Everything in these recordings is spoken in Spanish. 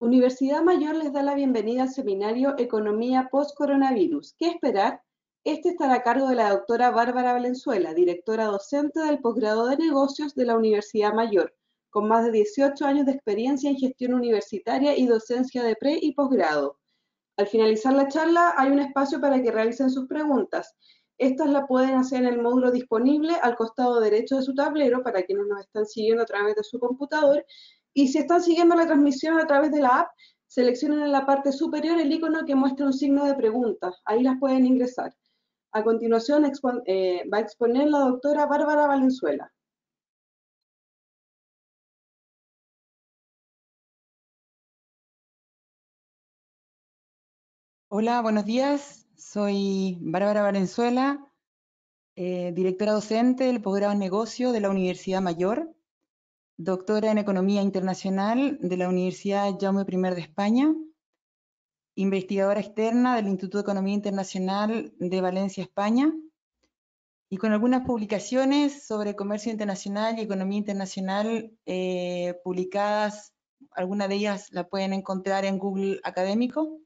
Universidad Mayor les da la bienvenida al seminario Economía post-coronavirus. ¿Qué esperar? Este estará a cargo de la doctora Bárbara Valenzuela, directora docente del posgrado de negocios de la Universidad Mayor, con más de 18 años de experiencia en gestión universitaria y docencia de pre y posgrado. Al finalizar la charla hay un espacio para que realicen sus preguntas. Estas las pueden hacer en el módulo disponible al costado derecho de su tablero para quienes nos están siguiendo a través de su computador. Y si están siguiendo la transmisión a través de la app, seleccionen en la parte superior el icono que muestra un signo de pregunta. Ahí las pueden ingresar. A continuación va a exponer la doctora Bárbara Valenzuela. Hola, buenos días. Soy Bárbara Valenzuela, directora docente del posgrado en negocio de la Universidad Mayor, doctora en Economía Internacional de la Universidad Jaume I de España, investigadora externa del Instituto de Economía Internacional de Valencia, España, y con algunas publicaciones sobre comercio internacional y economía internacional publicadas. Algunas de ellas la pueden encontrar en Google Académico.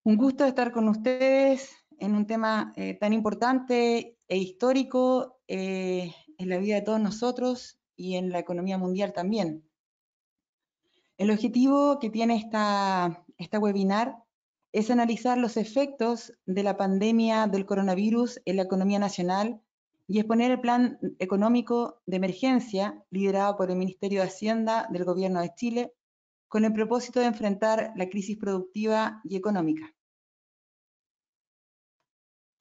Un gusto estar con ustedes en un tema tan importante e histórico en la vida de todos nosotros y en la economía mundial también. El objetivo que tiene esta webinar es analizar los efectos de la pandemia del coronavirus en la economía nacional y exponer el plan económico de emergencia liderado por el Ministerio de Hacienda del Gobierno de Chile con el propósito de enfrentar la crisis productiva y económica.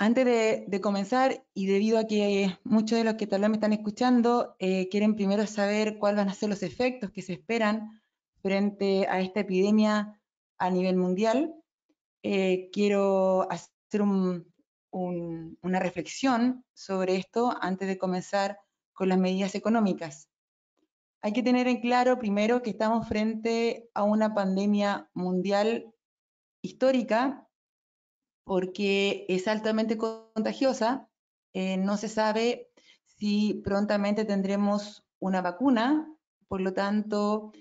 Antes de comenzar, y debido a que muchos de los que tal vez me están escuchando quieren primero saber cuáles van a ser los efectos que se esperan frente a esta epidemia a nivel mundial, quiero hacer una reflexión sobre esto antes de comenzar con las medidas económicas. Hay que tener en claro primero que estamos frente a una pandemia mundial histórica porque es altamente contagiosa. No se sabe si prontamente tendremos una vacuna, por lo tanto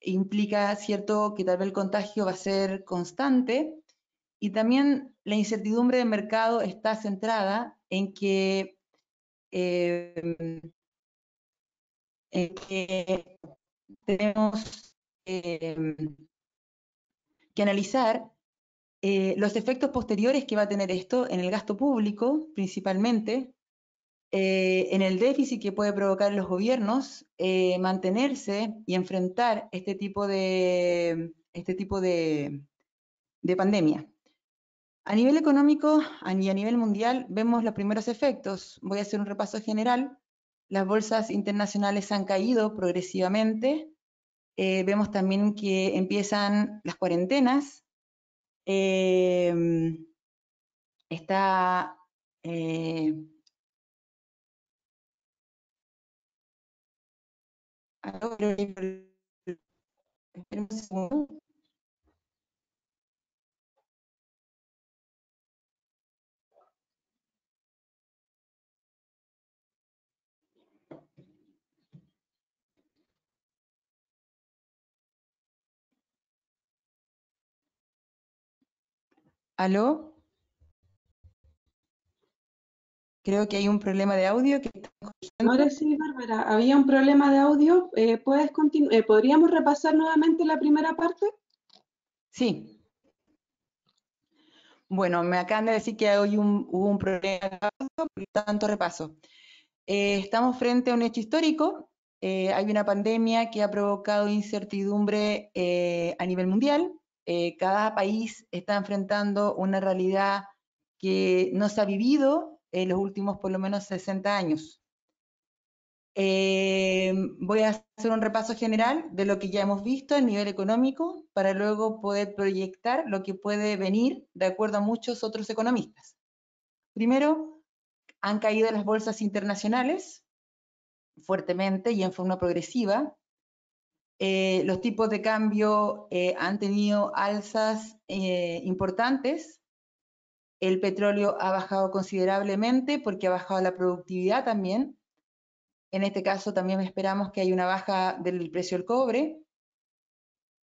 implica cierto que tal vez el contagio va a ser constante, y también la incertidumbre del mercado está centrada eh, en que tenemos que analizar los efectos posteriores que va a tener esto en el gasto público, principalmente, en el déficit que puede provocar los gobiernos, mantenerse y enfrentar este tipo de pandemia. A nivel económico y a nivel mundial vemos los primeros efectos. Voy a hacer un repaso general. Las bolsas internacionales han caído progresivamente. Vemos también que empiezan las cuarentenas. Está esperen un segundo. ¿Aló? Creo que hay un problema de audio que está Ahora corrigiendo. sí, Bárbara, había un problema de audio. ¿Podríamos repasar nuevamente la primera parte? Sí. Bueno, me acaban de decir que hoy hubo un problema de audio, por lo tanto repaso. Estamos frente a un hecho histórico. Hay una pandemia que ha provocado incertidumbre a nivel mundial. Cada país está enfrentando una realidad que no se ha vivido en los últimos por lo menos 60 años. Voy a hacer un repaso general de lo que ya hemos visto a nivel económico para luego poder proyectar lo que puede venir de acuerdo a muchos otros economistas. Primero, han caído las bolsas internacionales fuertemente y en forma progresiva. Los tipos de cambio han tenido alzas importantes. El petróleo ha bajado considerablemente porque ha bajado la productividad también. En este caso también esperamos que haya una baja del precio del cobre.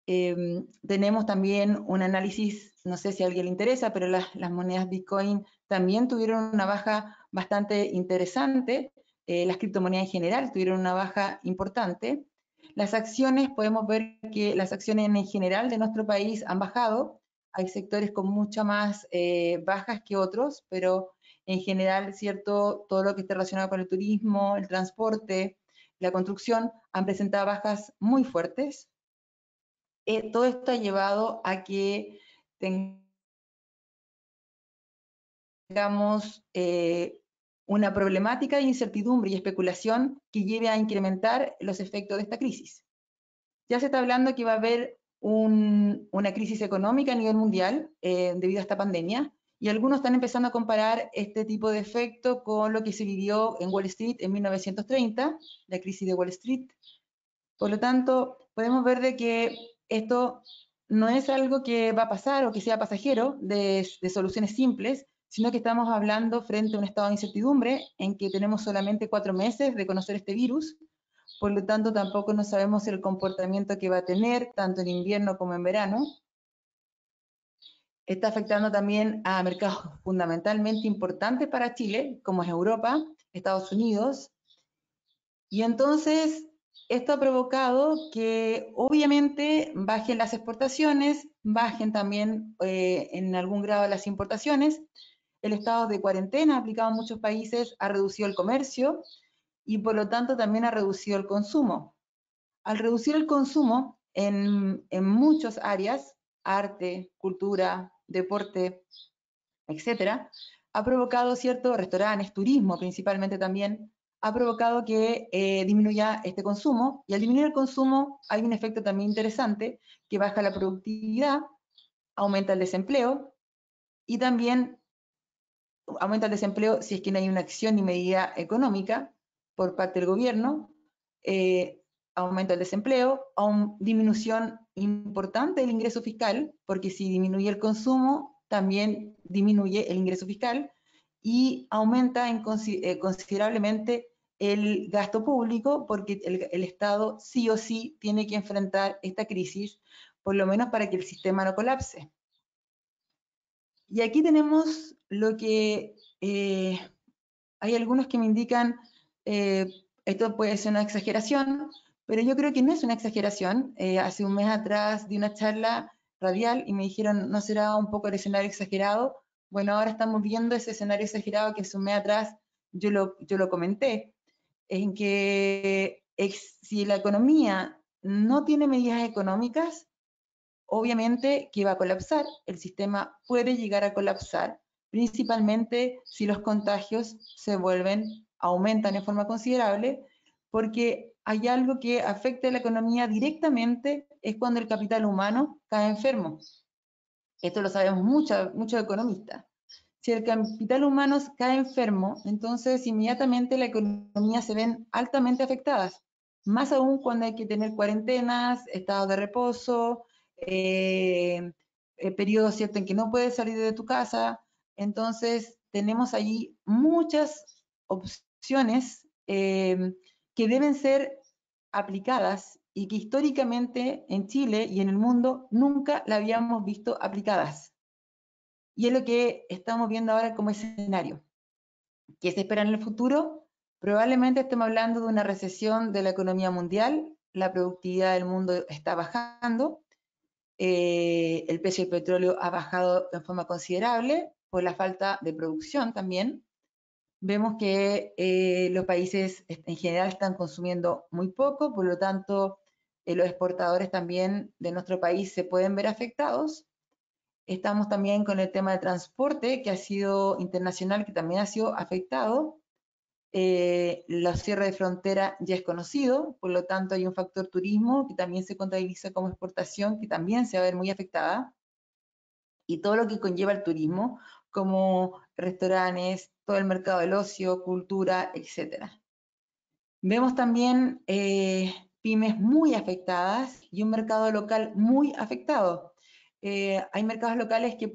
Tenemos también un análisis, no sé si a alguien le interesa, pero las monedas Bitcoin también tuvieron una baja bastante interesante. Las criptomonedas en general tuvieron una baja importante. Las acciones, podemos ver que las acciones en general de nuestro país han bajado. Hay sectores con mucha más bajas que otros, pero en general, ¿cierto? Todo lo que esté relacionado con el turismo, el transporte, la construcción, han presentado bajas muy fuertes. Todo esto ha llevado a que tengamos una problemática de incertidumbre y especulación que lleve a incrementar los efectos de esta crisis. Ya se está hablando que va a haber una crisis económica a nivel mundial debido a esta pandemia, y algunos están empezando a comparar este tipo de efecto con lo que se vivió en Wall Street en 1930, la crisis de Wall Street. Por lo tanto, podemos ver de que esto no es algo que va a pasar o que sea pasajero de soluciones simples, sino que estamos hablando frente a un estado de incertidumbre en que tenemos solamente 4 meses de conocer este virus. Por lo tanto, tampoco no sabemos el comportamiento que va a tener, tanto en invierno como en verano. Está afectando también a mercados fundamentalmente importantes para Chile, como es Europa, Estados Unidos. Y entonces, esto ha provocado que obviamente bajen las exportaciones, bajen también en algún grado las importaciones. El estado de cuarentena aplicado en muchos países ha reducido el comercio y por lo tanto también ha reducido el consumo. Al reducir el consumo en muchas áreas, arte, cultura, deporte, etcétera, ha provocado ciertos restaurantes, turismo principalmente también, ha provocado que disminuya este consumo, y al disminuir el consumo hay un efecto también interesante, que baja la productividad, aumenta el desempleo, y también aumenta el desempleo si es que no hay una acción y medida económica por parte del gobierno, aumenta el desempleo, disminución importante del ingreso fiscal, porque si disminuye el consumo, también disminuye el ingreso fiscal, y aumenta considerablemente el gasto público, porque el Estado sí o sí tiene que enfrentar esta crisis, por lo menos para que el sistema no colapse. Y aquí tenemos lo que hay algunos que me indican, esto puede ser una exageración, pero yo creo que no es una exageración. Hace un mes atrás di una charla radial y me dijeron, ¿no será un poco el escenario exagerado? Bueno, ahora estamos viendo ese escenario exagerado que hace un mes atrás yo lo comenté, en que si la economía no tiene medidas económicas, obviamente que va a colapsar, el sistema puede llegar a colapsar, principalmente si los contagios aumentan en forma considerable, porque hay algo que afecta a la economía directamente, es cuando el capital humano cae enfermo. Esto lo sabemos muchos economistas. Si el capital humano cae enfermo, entonces inmediatamente la economía se ven altamente afectadas, más aún cuando hay que tener cuarentenas, estados de reposo, periodos ¿cierto? En que no puedes salir de tu casa. Entonces tenemos allí muchas opciones que deben ser aplicadas y que históricamente en Chile y en el mundo nunca la habíamos visto aplicadas. Y es lo que estamos viendo ahora como escenario. ¿Qué se espera en el futuro? Probablemente estemos hablando de una recesión de la economía mundial, la productividad del mundo está bajando, el precio del petróleo ha bajado en forma considerable por la falta de producción también. Vemos que los países en general están consumiendo muy poco, por lo tanto los exportadores también de nuestro país se pueden ver afectados. Estamos también con el tema de transporte, que ha sido internacional, que también ha sido afectado. La cierre de frontera ya es conocido, por lo tanto hay un factor turismo que también se contabiliza como exportación, que también se va a ver muy afectada. Y todo lo que conlleva el turismo, como restaurantes, todo el mercado del ocio, cultura, etc. Vemos también pymes muy afectadas y un mercado local muy afectado. Hay mercados locales que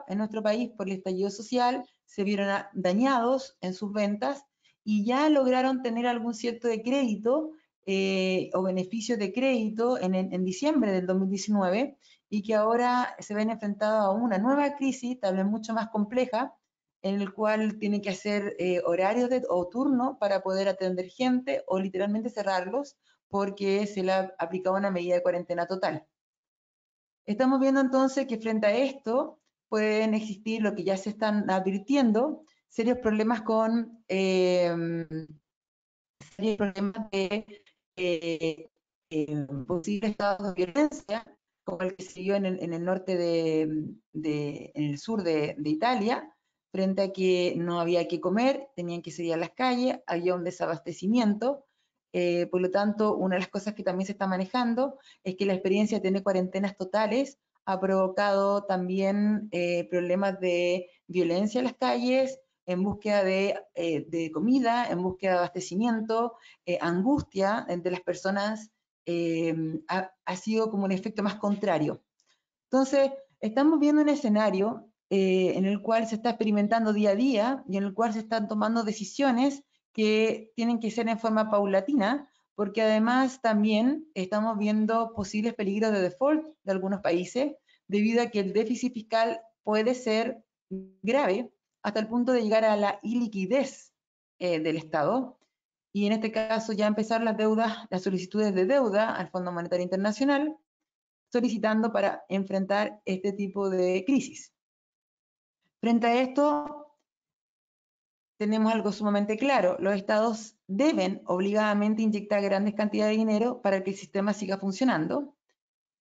en nuestro país, por el estallido social, se vieron dañados en sus ventas y ya lograron tener algún cierto de crédito, o beneficios de crédito en diciembre del 2019 y que ahora se ven enfrentados a una nueva crisis, tal vez mucho más compleja, en el cual tienen que hacer horarios o turno para poder atender gente o literalmente cerrarlos porque se le ha aplicado una medida de cuarentena total. Estamos viendo entonces que frente a esto pueden existir lo que ya se están advirtiendo, serios problemas con serios problemas de posibles estados de violencia, como el que se dio en el norte en el sur de Italia, frente a que no había que comer, tenían que salir a las calles, había un desabastecimiento. Por lo tanto, una de las cosas que también se está manejando es que la experiencia de tener cuarentenas totales ha provocado también problemas de violencia en las calles, en búsqueda de comida, en búsqueda de abastecimiento, angustia entre las personas, ha sido como un efecto más contrario. Entonces, estamos viendo un escenario en el cual se está experimentando día a día y en el cual se están tomando decisiones que tienen que ser en forma paulatina, porque además también estamos viendo posibles peligros de default de algunos países, debido a que el déficit fiscal puede ser grave hasta el punto de llegar a la iliquidez del Estado, y en este caso ya empezar las solicitudes de deuda al Fondo Monetario Internacional, solicitando para enfrentar este tipo de crisis. Frente a esto, tenemos algo sumamente claro: los estados deben obligadamente inyectar grandes cantidades de dinero para que el sistema siga funcionando.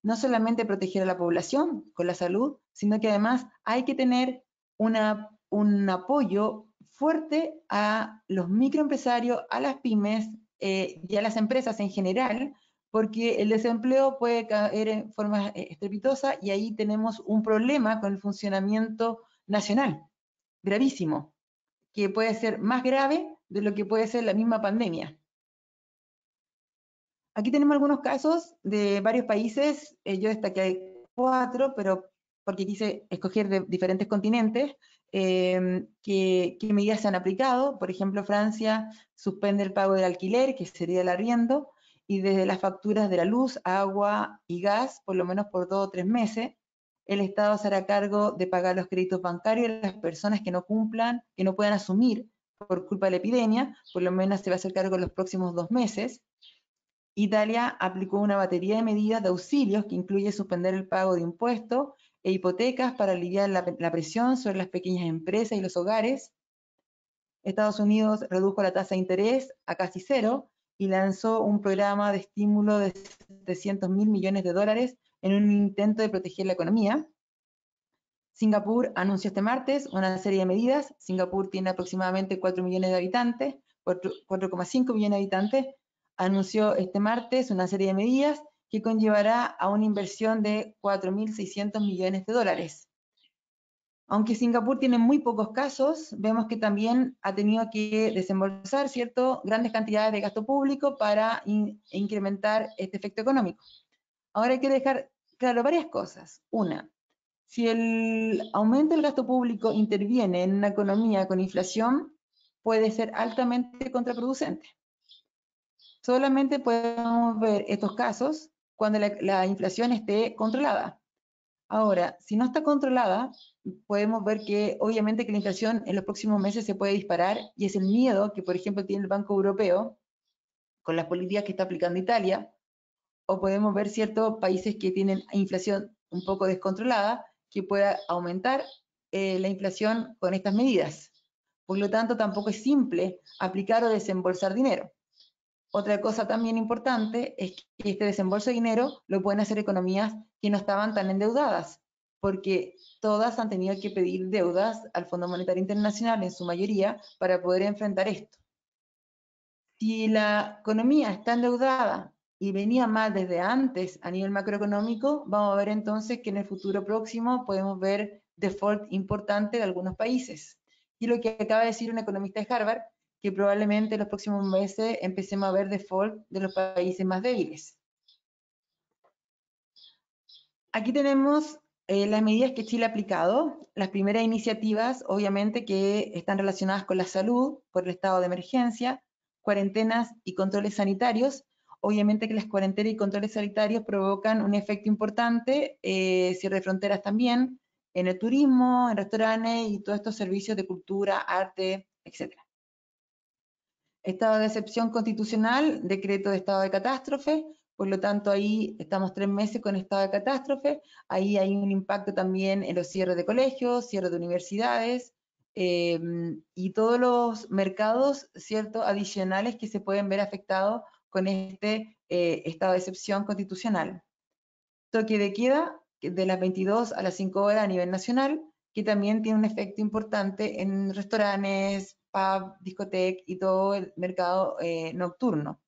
No solamente proteger a la población con la salud, sino que además hay que tener un apoyo fuerte a los microempresarios, a las pymes y a las empresas en general, porque el desempleo puede caer en forma estrepitosa y ahí tenemos un problema con el funcionamiento nacional, gravísimo, que puede ser más grave de lo que puede ser la misma pandemia. Aquí tenemos algunos casos de varios países, yo destaqué 4, pero porque quise escoger de diferentes continentes, qué medidas se han aplicado. Por ejemplo, Francia suspende el pago del alquiler, que sería el arriendo, y desde las facturas de la luz, agua y gas, por lo menos por 2 o 3 meses. El Estado se hará cargo de pagar los créditos bancarios de las personas que no cumplan, que no puedan asumir por culpa de la epidemia, por lo menos se va a hacer cargo en los próximos 2 meses. Italia aplicó una batería de medidas de auxilios que incluye suspender el pago de impuestos e hipotecas para aliviar la presión sobre las pequeñas empresas y los hogares. Estados Unidos redujo la tasa de interés a casi cero y lanzó un programa de estímulo de 700.000 millones de dólares en un intento de proteger la economía. Singapur anunció este martes una serie de medidas. Singapur tiene aproximadamente 4 millones de habitantes, 4,5 millones de habitantes. Anunció este martes una serie de medidas que conllevará a una inversión de 4.600 millones de dólares. Aunque Singapur tiene muy pocos casos, vemos que también ha tenido que desembolsar, ¿cierto?, grandes cantidades de gasto público para incrementar este efecto económico. Ahora hay que dejar claro varias cosas. Una, si el aumento del gasto público interviene en una economía con inflación, puede ser altamente contraproducente. Solamente podemos ver estos casos cuando la inflación esté controlada. Ahora, si no está controlada, podemos ver que obviamente que la inflación en los próximos meses se puede disparar, y es el miedo que, por ejemplo, tiene el Banco Europeo con las políticas que está aplicando Italia, o podemos ver ciertos países que tienen inflación un poco descontrolada, que pueda aumentar la inflación con estas medidas. Por lo tanto, tampoco es simple aplicar o desembolsar dinero. Otra cosa también importante es que este desembolso de dinero lo pueden hacer economías que no estaban tan endeudadas, porque todas han tenido que pedir deudas al Fondo Monetario Internacional en su mayoría para poder enfrentar esto. Si la economía está endeudada y venía mal desde antes a nivel macroeconómico, vamos a ver entonces que en el futuro próximo podemos ver default importante de algunos países. Y lo que acaba de decir un economista de Harvard, que probablemente en los próximos meses empecemos a ver default de los países más débiles. Aquí tenemos las medidas que Chile ha aplicado. Las primeras iniciativas, obviamente, que están relacionadas con la salud por el estado de emergencia, cuarentenas y controles sanitarios. obviamente que las cuarentenas y controles sanitarios provocan un efecto importante, cierre de fronteras también, en el turismo, en restaurantes y todos estos servicios de cultura, arte, etc. Estado de excepción constitucional, decreto de estado de catástrofe, por lo tanto ahí estamos 3 meses con estado de catástrofe, ahí hay un impacto también en los cierres de colegios, cierres de universidades, y todos los mercados, ¿cierto?, adicionales que se pueden ver afectados con este estado de excepción constitucional. Toque de queda de las 22 a las 5 horas a nivel nacional, que también tiene un efecto importante en restaurantes, pub, discoteca y todo el mercado nocturno.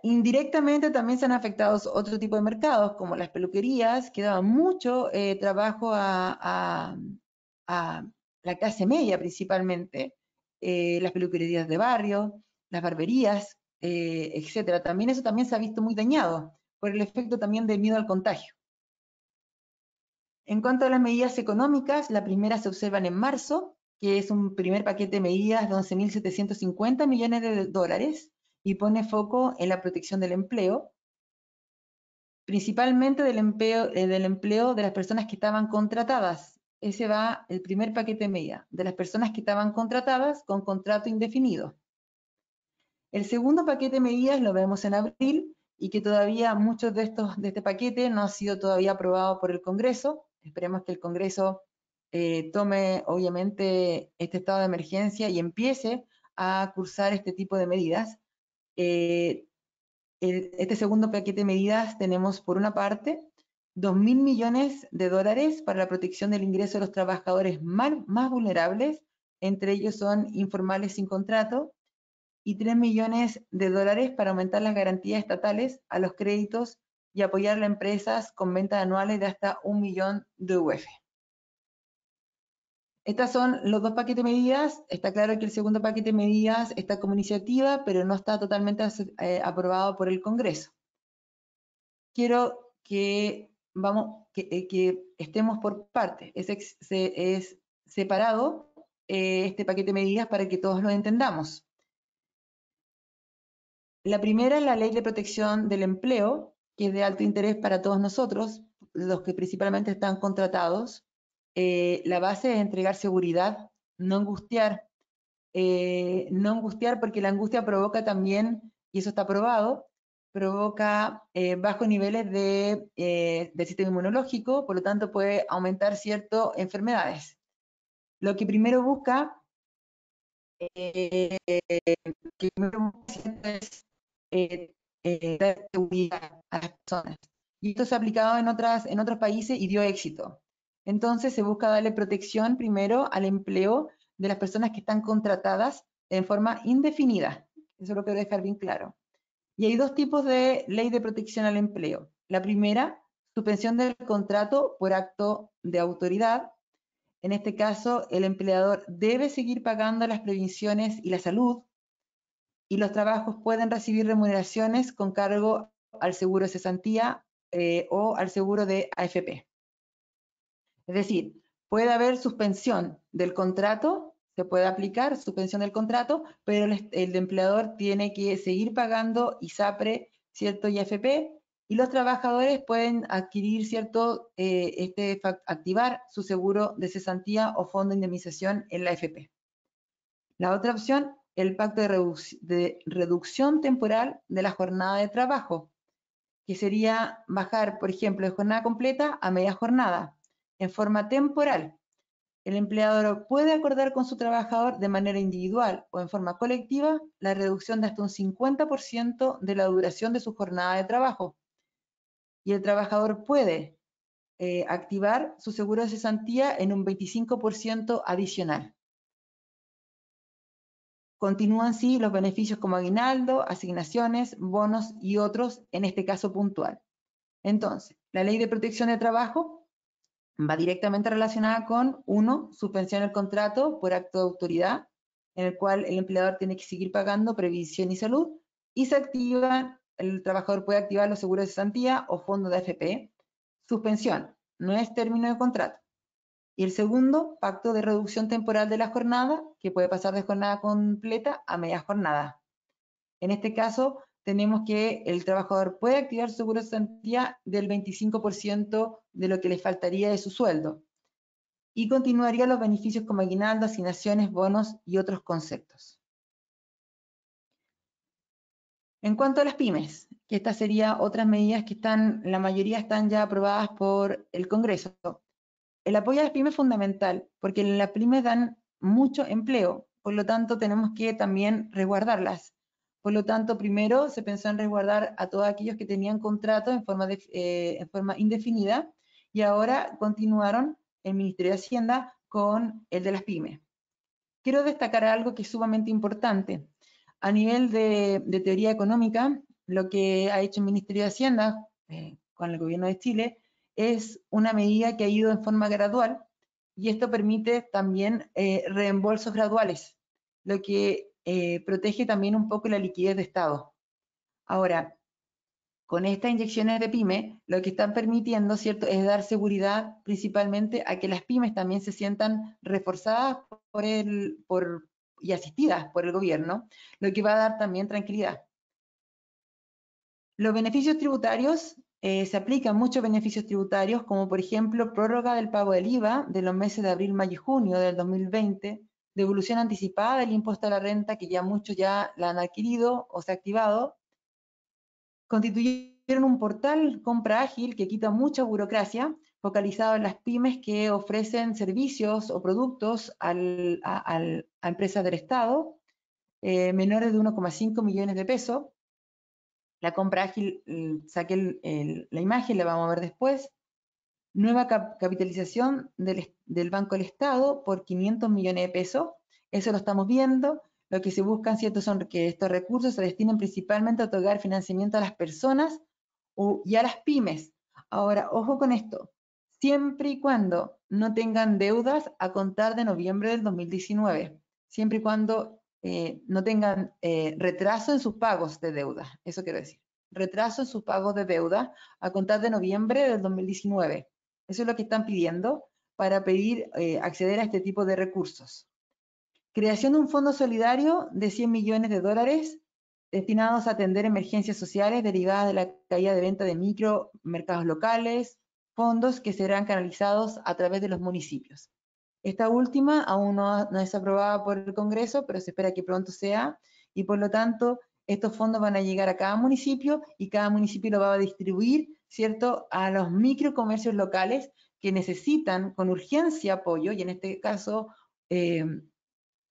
Indirectamente también se han afectado otro tipo de mercados, como las peluquerías, que daban mucho trabajo a la clase media principalmente, las peluquerías de barrio, las barberías, etcétera. También eso también se ha visto muy dañado por el efecto también de miedo al contagio. En cuanto a las medidas económicas, la primera se observan en marzo, que es un primer paquete de medidas de 11.750 millones de dólares y pone foco en la protección del empleo, principalmente del empleo de las personas que estaban contratadas. Ese va el primer paquete de medidas, de las personas que estaban contratadas con contrato indefinido. El segundo paquete de medidas lo vemos en abril y que todavía muchos de este paquete no ha sido todavía aprobado por el Congreso. Esperemos que el Congreso tome obviamente este estado de emergencia y empiece a cursar este tipo de medidas. Este segundo paquete de medidas tenemos por una parte 2.000 millones de dólares para la protección del ingreso de los trabajadores más vulnerables, entre ellos son informales sin contrato, y 3 millones de dólares para aumentar las garantías estatales a los créditos y apoyar a empresas con ventas anuales de hasta 1 millón de UF. Estos son los dos paquetes de medidas. Está claro que el segundo paquete de medidas está como iniciativa, pero no está totalmente aprobado por el Congreso. Quiero que estemos por partes. Es separado este paquete de medidas para que todos lo entendamos. La primera es la Ley de Protección del Empleo, que es de alto interés para todos nosotros, los que principalmente están contratados. La base es entregar seguridad, no angustiar. No angustiar porque la angustia provoca también, y eso está probado, provoca bajos niveles del sistema inmunológico, por lo tanto puede aumentar ciertas enfermedades. Lo que primero busca es dar seguridad a las personas. Y esto se ha aplicado en otros países y dio éxito. Entonces se busca darle protección primero al empleo de las personas que están contratadas en forma indefinida. Eso lo quiero dejar bien claro. Y hay dos tipos de ley de protección al empleo. La primera, suspensión del contrato por acto de autoridad. En este caso, el empleador debe seguir pagando las prevenciones y la salud, y los trabajos pueden recibir remuneraciones con cargo al seguro de cesantía o al seguro de AFP. Es decir, puede haber suspensión del contrato, se puede aplicar suspensión del contrato, pero el empleador tiene que seguir pagando ISAPRE, ¿cierto? Y AFP, y los trabajadores pueden adquirir, ¿cierto? Activar su seguro de cesantía o fondo de indemnización en la AFP. La otra opción, el pacto de reducción temporal de la jornada de trabajo, que sería bajar, por ejemplo, de jornada completa a media jornada, en forma temporal. El empleador puede acordar con su trabajador de manera individual o en forma colectiva la reducción de hasta un 50% de la duración de su jornada de trabajo. Y el trabajador puede activar su seguro de cesantía en un 25% adicional. Continúan sí los beneficios como aguinaldo, asignaciones, bonos y otros, en este caso puntual. Entonces, la Ley de Protección de Trabajo va directamente relacionada con, 1, suspensión del contrato por acto de autoridad, en el cual el empleador tiene que seguir pagando previsión y salud, y se activa, el trabajador puede activar los seguros de cesantía o fondo de AFP. Suspensión, no es término de contrato. Y el segundo, pacto de reducción temporal de la jornada, que puede pasar de jornada completa a media jornada. En este caso, tenemos que el trabajador puede activar su seguro de cesantía del 25% de lo que le faltaría de su sueldo. Y continuaría los beneficios como aguinaldo, asignaciones, bonos y otros conceptos. En cuanto a las pymes, que estas serían otras medidas que la mayoría están ya aprobadas por el Congreso. El apoyo a las pymes es fundamental, porque las pymes dan mucho empleo, por lo tanto tenemos que también resguardarlas. Por lo tanto, primero se pensó en resguardar a todos aquellos que tenían contrato en forma indefinida, y ahora continuaron el Ministerio de Hacienda con el de las pymes. Quiero destacar algo que es sumamente importante. A nivel de teoría económica, lo que ha hecho el Ministerio de Hacienda con el gobierno de Chile es una medida que ha ido en forma gradual, y esto permite también reembolsos graduales, lo que protege también un poco la liquidez de Estado. Ahora, con estas inyecciones de pyme, lo que están permitiendo, ¿cierto?, es dar seguridad principalmente a que las pymes también se sientan reforzadas y asistidas por el gobierno, lo que va a dar también tranquilidad. Los beneficios tributarios, se aplican muchos beneficios tributarios, como por ejemplo prórroga del pago del IVA de los meses de abril, mayo y junio del 2020, devolución anticipada del impuesto a la renta, que ya muchos ya la han adquirido o se ha activado. Constituyeron un portal Compra Ágil que quita mucha burocracia, focalizado en las pymes que ofrecen servicios o productos a empresas del Estado, menores de 1,5 millones de pesos. La Compra Ágil, saqué la imagen, la vamos a ver después. Nueva capitalización del Banco del Estado por 500 millones de pesos. Eso lo estamos viendo. Lo que se busca, ¿cierto?, son que estos recursos se destinen principalmente a otorgar financiamiento a las personas y a las pymes. Ahora, ojo con esto, siempre y cuando no tengan deudas a contar de noviembre del 2019, siempre y cuando no tengan retraso en sus pagos de deuda, eso quiero decir, retraso en sus pagos de deuda a contar de noviembre del 2019. Eso es lo que están pidiendo para pedir acceder a este tipo de recursos. Creación de un fondo solidario de 100 millones de dólares destinados a atender emergencias sociales derivadas de la caída de venta de micromercados locales, fondos que serán canalizados a través de los municipios. Esta última aún no es aprobada por el Congreso, pero se espera que pronto sea, y por lo tanto estos fondos van a llegar a cada municipio y cada municipio lo va a distribuir, ¿cierto?, a los microcomercios locales que necesitan con urgencia apoyo, y en este caso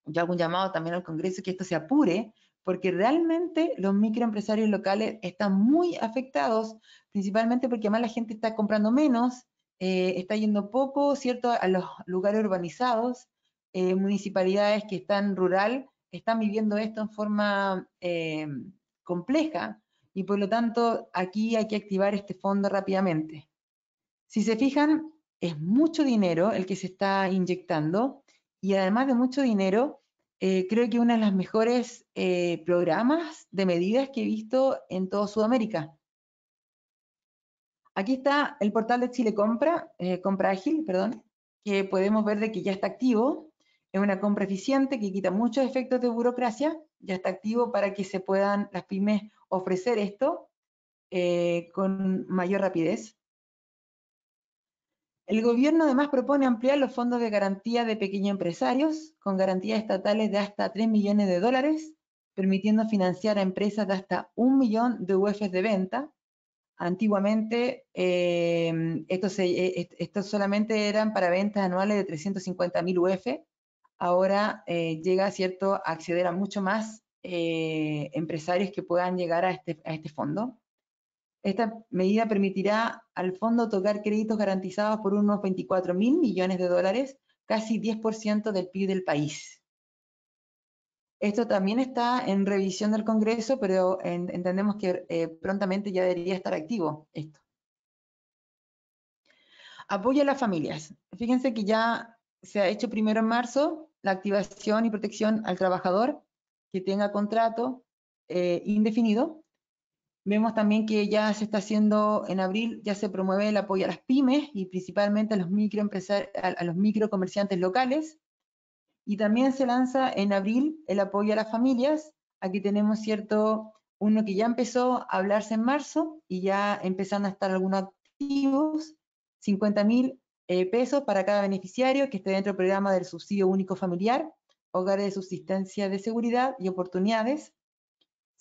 yo hago un llamado también al Congreso que esto se apure, porque realmente los microempresarios locales están muy afectados, principalmente porque además la gente está comprando menos, está yendo poco, ¿cierto?, a los lugares urbanizados, municipalidades que están rural, están viviendo esto en forma compleja, y por lo tanto aquí hay que activar este fondo rápidamente. Si se fijan, es mucho dinero el que se está inyectando, y además de mucho dinero, creo que uno de los mejores programas de medidas que he visto en toda Sudamérica. Aquí está el portal de Chile Compra, Compra Ágil, perdón, que podemos ver de que ya está activo. Es una compra eficiente que quita muchos efectos de burocracia, ya está activo para que se puedan las pymes ofrecer esto con mayor rapidez. El gobierno además propone ampliar los fondos de garantía de pequeños empresarios con garantías estatales de hasta 3 millones de dólares, permitiendo financiar a empresas de hasta 1 millón de UFs de venta. Antiguamente, estos solamente eran para ventas anuales de 350.000 UF. Ahora llega, ¿cierto?, a acceder a mucho más empresarios que puedan llegar a este fondo. Esta medida permitirá al fondo otorgar créditos garantizados por unos 24.000 millones de dólares, casi 10% del PIB del país. Esto también está en revisión del Congreso, pero entendemos que prontamente ya debería estar activo esto. Apoyo a las familias. Fíjense que ya se ha hecho primero en marzo la activación y protección al trabajador que tenga contrato indefinido. Vemos también que ya se está haciendo en abril, ya se promueve el apoyo a las pymes y principalmente a los microcomerciantes locales. Y también se lanza en abril el apoyo a las familias Aquí tenemos, ¿cierto?, uno que ya empezó a hablarse en marzo y ya empezando a estar algunos activos, 50.000 pesos para cada beneficiario que esté dentro del programa del subsidio único familiar, hogares de subsistencia de seguridad y oportunidades,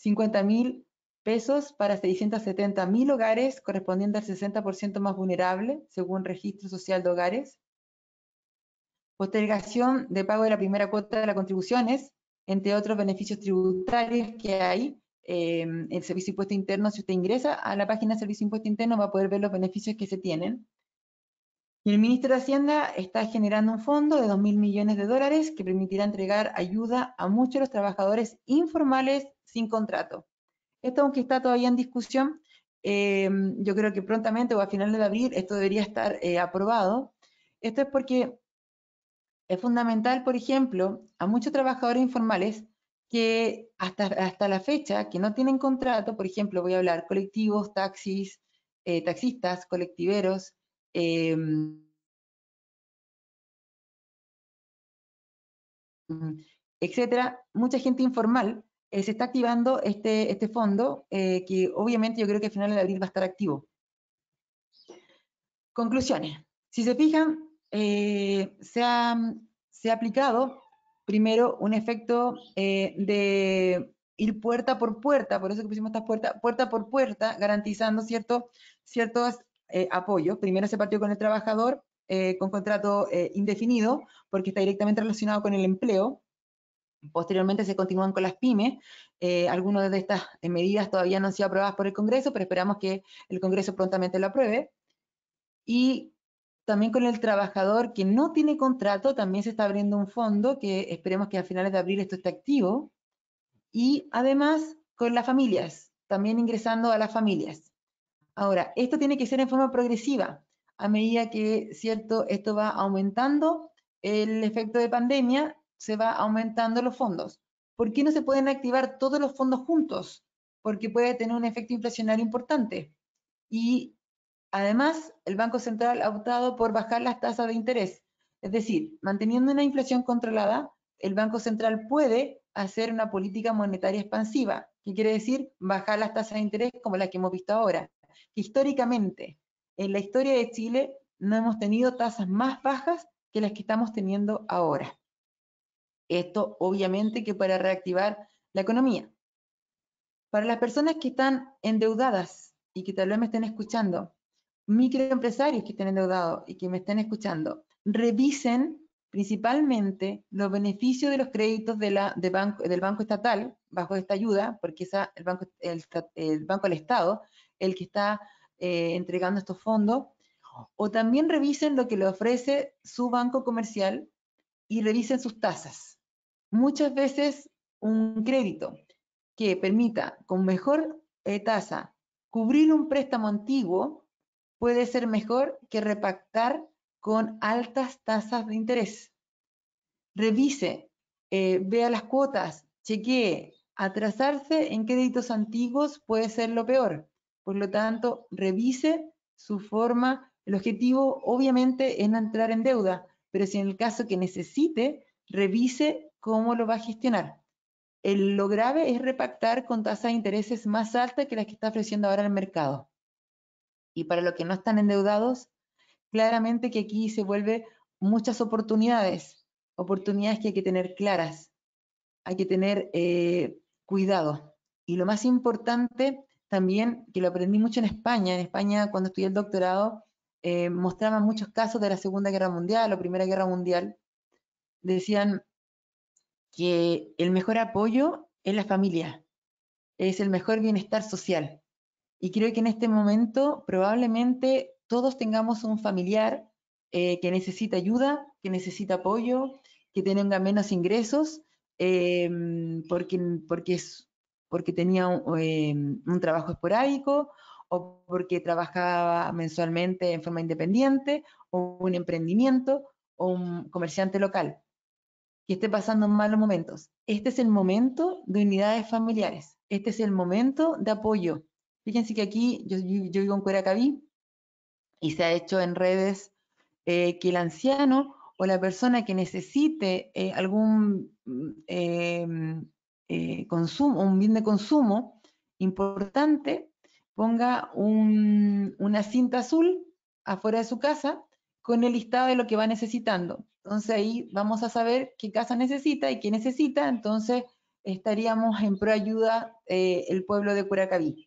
50.000 pesos para 670.000 hogares, correspondiente al 60% más vulnerable, según Registro Social de Hogares. Postergación de pago de la primera cuota de las contribuciones, entre otros beneficios tributarios que hay. El Servicio de Impuesto Interno, si usted ingresa a la página del Servicio de Impuesto Interno, va a poder ver los beneficios que se tienen. Y el Ministro de Hacienda está generando un fondo de 2.000 millones de dólares que permitirá entregar ayuda a muchos de los trabajadores informales sin contrato. Esto, aunque está todavía en discusión, yo creo que prontamente o a finales de abril esto debería estar aprobado. Esto es porque es fundamental, por ejemplo, a muchos trabajadores informales que hasta la fecha, que no tienen contrato, por ejemplo, voy a hablar colectivos, taxis, taxistas, colectiveros, etcétera, mucha gente informal se está activando este fondo, que obviamente yo creo que a finales de abril va a estar activo. Conclusiones. Si se fijan, se ha aplicado primero un efecto de ir puerta por puerta, por eso que pusimos esta puerta por puerta, garantizando ciertos apoyos. Primero se partió con el trabajador con contrato indefinido, porque está directamente relacionado con el empleo. Posteriormente se continúan con las pymes. Algunas de estas medidas todavía no han sido aprobadas por el Congreso, pero esperamos que el Congreso prontamente lo apruebe. Y también con el trabajador que no tiene contrato, también se está abriendo un fondo que esperemos que a finales de abril esto esté activo. Y además con las familias, también ingresando a las familias. Ahora, esto tiene que ser en forma progresiva, a medida que, ¿cierto?, esto va aumentando el efecto de pandemia, se va aumentando los fondos. ¿Por qué no se pueden activar todos los fondos juntos? Porque puede tener un efecto inflacionario importante. Y además, el Banco Central ha optado por bajar las tasas de interés. Es decir, manteniendo una inflación controlada, el Banco Central puede hacer una política monetaria expansiva. ¿Qué quiere decir? Bajar las tasas de interés como las que hemos visto ahora. Históricamente, en la historia de Chile, no hemos tenido tasas más bajas que las que estamos teniendo ahora. Esto, obviamente, que para reactivar la economía. Para las personas que están endeudadas y que tal vez me estén escuchando, microempresarios que estén endeudados y que me estén escuchando, revisen principalmente los beneficios de los créditos del Banco Estatal bajo esta ayuda, porque es el Banco del Estado el que está entregando estos fondos, o también revisen lo que le ofrece su banco comercial y revisen sus tasas. Muchas veces un crédito que permita con mejor tasa cubrir un préstamo antiguo puede ser mejor que repactar con altas tasas de interés. Revise, vea las cuotas, chequee. Atrasarse en créditos antiguos puede ser lo peor. Por lo tanto, revise su forma. El objetivo obviamente es no entrar en deuda, pero si en el caso que necesite, revise cómo lo va a gestionar. Lo grave es repactar con tasas de intereses más altas que las que está ofreciendo ahora el mercado. Y para los que no están endeudados, claramente que aquí se vuelve muchas oportunidades que hay que tener claras, hay que tener cuidado. Y lo más importante también, que lo aprendí mucho en España cuando estudié el doctorado, mostraban muchos casos de la Segunda Guerra Mundial o Primera Guerra Mundial, decían que el mejor apoyo es la familia, es el mejor bienestar social. Y creo que en este momento probablemente todos tengamos un familiar que necesita ayuda, que necesita apoyo, que tenga menos ingresos, porque tenía un trabajo esporádico o porque trabajaba mensualmente en forma independiente o un emprendimiento o un comerciante local que esté pasando malos momentos. Este es el momento de unidades familiares. Este es el momento de apoyo. Fíjense que aquí yo vivo en Curacaví y se ha hecho en redes que el anciano o la persona que necesite algún consumo, un bien de consumo importante, ponga una cinta azul afuera de su casa con el listado de lo que va necesitando. Entonces ahí vamos a saber qué casa necesita y qué necesita, entonces estaríamos en pro ayuda el pueblo de Curacaví.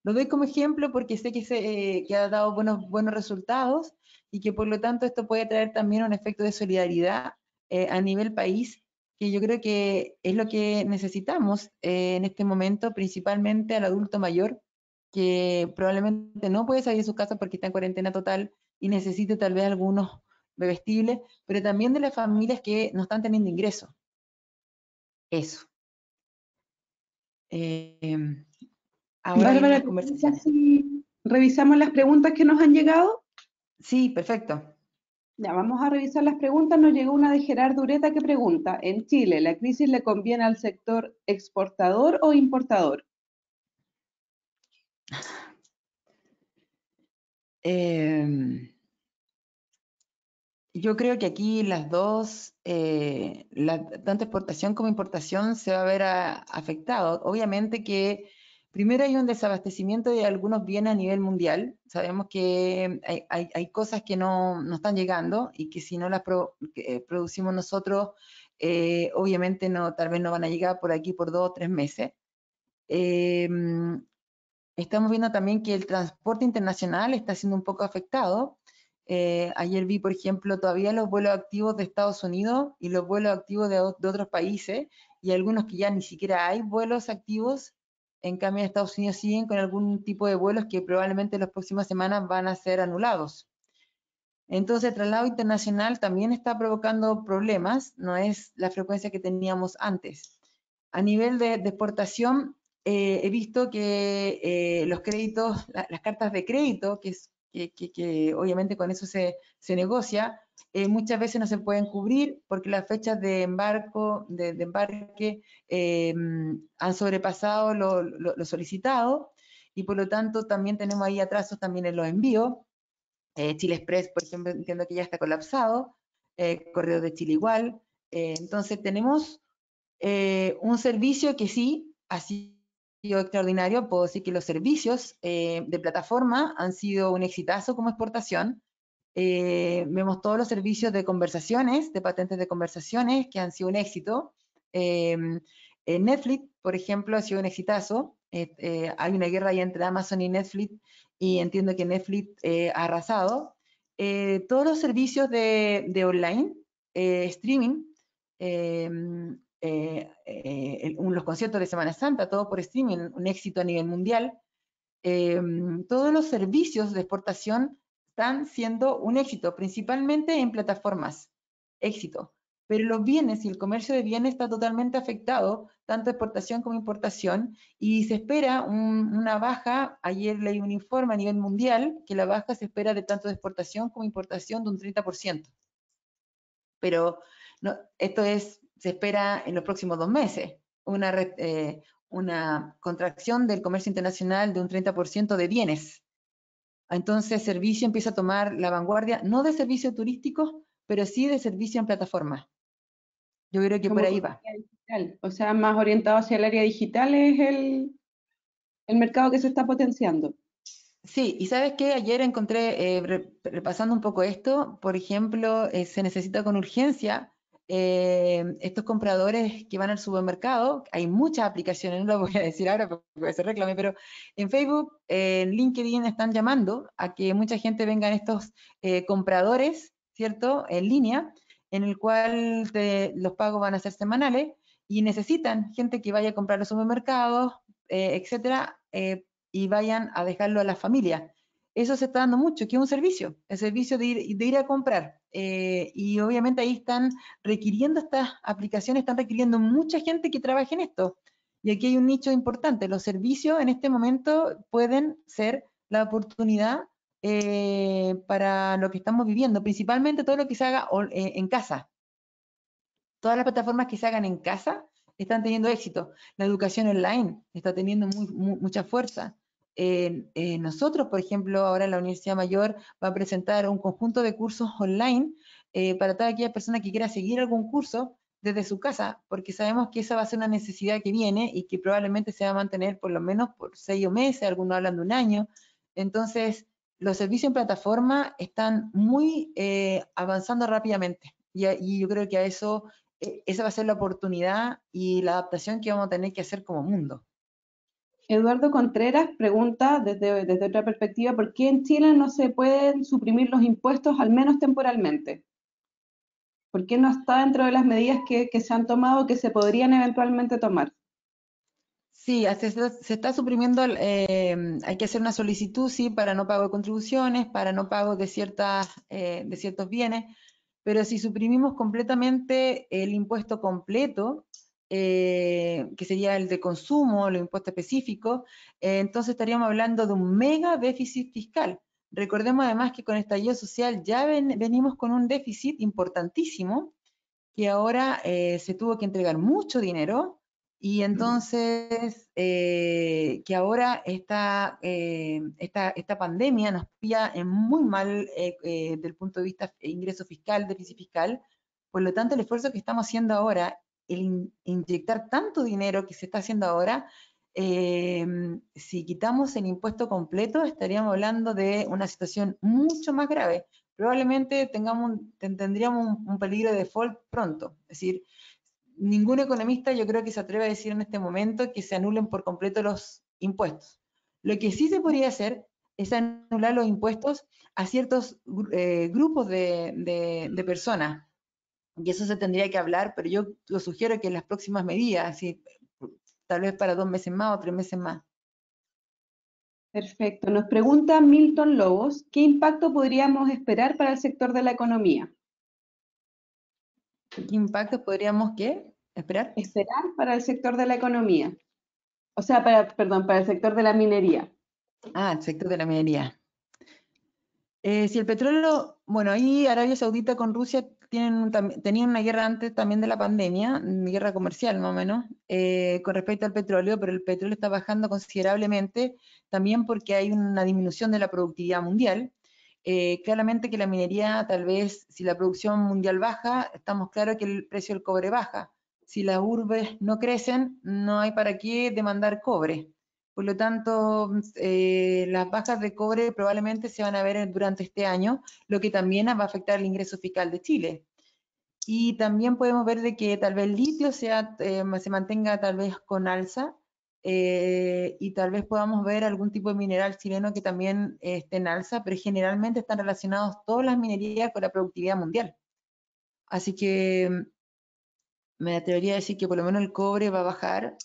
Lo doy como ejemplo porque sé que ha dado buenos resultados y que por lo tanto esto puede traer también un efecto de solidaridad a nivel país, que yo creo que es lo que necesitamos en este momento, principalmente al adulto mayor, que probablemente no puede salir de su casa porque está en cuarentena total y necesite tal vez algunos bebestibles, pero también de las familias que no están teniendo ingresos. Eso. Ahora vienen Bárbara, las ¿te tinca conversaciones. si revisamos las preguntas que nos han llegado? Sí, perfecto. Ya, vamos a revisar las preguntas. Nos llegó una de Gerardo Ureta que pregunta, ¿en Chile la crisis le conviene al sector exportador o importador? Eh, yo creo que aquí las dos, tanto exportación como importación se va a ver afectado. Obviamente que primero hay un desabastecimiento de algunos bienes a nivel mundial. Sabemos que hay cosas que no están llegando y que si no las producimos nosotros, obviamente tal vez no van a llegar por aquí por 2 o 3 meses. Eh, Estamos viendo también que el transporte internacional está siendo un poco afectado. Ayer vi, por ejemplo, todavía los vuelos activos de Estados Unidos y los vuelos activos de otros países, y algunos que ya ni siquiera hay vuelos activos. En cambio, en Estados Unidos siguen con algún tipo de vuelos que probablemente en las próximas semanas van a ser anulados. Entonces, el traslado internacional también está provocando problemas, no es la frecuencia que teníamos antes. A nivel de exportación, he visto que los créditos, las cartas de crédito, que obviamente con eso se negocia, muchas veces no se pueden cubrir porque las fechas de embarque han sobrepasado lo solicitado, y por lo tanto también tenemos ahí atrasos también en los envíos. Chile Express, por ejemplo, entiendo que ya está colapsado, Correo de Chile igual. Entonces tenemos un servicio que sí ha sido extraordinario. Puedo decir que los servicios de plataforma han sido un exitazo como exportación. Vemos todos los servicios de conversaciones, de patentes de conversaciones, que han sido un éxito. Netflix, por ejemplo, ha sido un exitazo. Hay una guerra ahí entre Amazon y Netflix, y entiendo que Netflix ha arrasado. Todos los servicios de online, streaming, eh, los conciertos de Semana Santa, todo por streaming, un éxito a nivel mundial. Todos los servicios de exportación están siendo un éxito, principalmente en plataformas, éxito. Pero los bienes y el comercio de bienes está totalmente afectado, tanto exportación como importación, y se espera una baja. Ayer leí un informe a nivel mundial que la baja se espera de tanto de exportación como importación de un 30%. Pero no, se espera en los próximos 2 meses, una contracción del comercio internacional de un 30% de bienes. Entonces, servicio empieza a tomar la vanguardia, no de servicios turísticos, pero sí de servicio en plataforma. Yo creo que por Como ahí va. economía digital, o sea, más orientado hacia el área digital es el mercado que se está potenciando. Sí, y sabes qué, ayer encontré, repasando un poco esto, por ejemplo, se necesita con urgencia estos compradores que van al supermercado. Hay muchas aplicaciones, no lo voy a decir ahora porque se reclame, pero en Facebook, en LinkedIn están llamando a que mucha gente vengan estos compradores, ¿cierto? En línea, en el cual los pagos van a ser semanales, y necesitan gente que vaya a comprar a los supermercados, etcétera, y vayan a dejarlo a la familia. Eso se está dando mucho, que es un servicio, el servicio de ir a comprar. Y obviamente ahí están requiriendo, estas aplicaciones están requiriendo mucha gente que trabaje en esto. Y aquí hay un nicho importante. Los servicios en este momento pueden ser la oportunidad para lo que estamos viviendo, principalmente todo lo que se haga en casa. Todas las plataformas que se hagan en casa están teniendo éxito. La educación online está teniendo mucha fuerza. Nosotros, por ejemplo, ahora en la Universidad Mayor va a presentar un conjunto de cursos online para toda aquella persona que quiera seguir algún curso. desde su casa, porque sabemos que esa va a ser una necesidad que viene y que probablemente se va a mantener por lo menos por 6 meses, algunos hablan de un año. Entonces, los servicios en plataforma están muy avanzando rápidamente y yo creo que a eso, esa va a ser la oportunidad y la adaptación que vamos a tener que hacer como mundo. Eduardo Contreras pregunta desde otra perspectiva, ¿por qué en Chile no se pueden suprimir los impuestos al menos temporalmente? ¿Por qué no está dentro de las medidas que se han tomado que se podrían eventualmente tomar? Sí, se está suprimiendo, hay que hacer una solicitud, sí, para no pago de contribuciones, para no pago de ciertos bienes, pero si suprimimos completamente el impuesto completo, que sería el de consumo, los impuestos específicos, entonces estaríamos hablando de un mega déficit fiscal. Recordemos además que con el estallido social ya venimos con un déficit importantísimo, que ahora se tuvo que entregar mucho dinero y entonces que ahora esta pandemia nos pilla en muy mal del punto de vista ingreso fiscal, déficit fiscal. Por lo tanto, el esfuerzo que estamos haciendo ahora, el inyectar tanto dinero que se está haciendo ahora, si quitamos el impuesto completo, estaríamos hablando de una situación mucho más grave. Probablemente tendríamos un peligro de default pronto. Es decir, ningún economista yo creo que se atreve a decir en este momento que se anulen por completo los impuestos. Lo que sí se podría hacer es anular los impuestos a ciertos grupos de personas. Y eso se tendría que hablar, pero yo lo sugiero que en las próximas medidas, así, tal vez para 2 meses más o 3 meses más. Perfecto. Nos pregunta Milton Lobos, ¿qué impacto podríamos esperar para el sector de la economía? ¿Qué impactos podríamos esperar? Esperar para el sector de la economía. O sea, perdón, para el sector de la minería. Ah, el sector de la minería. Si el petróleo, bueno, ahí Arabia Saudita con Rusia tenían una guerra antes también de la pandemia, una guerra comercial más o menos, con respecto al petróleo, pero el petróleo está bajando considerablemente también porque hay una disminución de la productividad mundial. Claramente que la minería, tal vez, si la producción mundial baja, estamos claros que el precio del cobre baja. Si las urbes no crecen, no hay para qué demandar cobre. Por lo tanto, las bajas de cobre probablemente se van a ver durante este año, lo que también va a afectar el ingreso fiscal de Chile. Y también podemos ver de que tal vez el litio se mantenga tal vez con alza y tal vez podamos ver algún tipo de mineral chileno que también esté en alza, pero generalmente están relacionados todas las minerías con la productividad mundial. Así que me atrevería a decir que por lo menos el cobre va a bajar.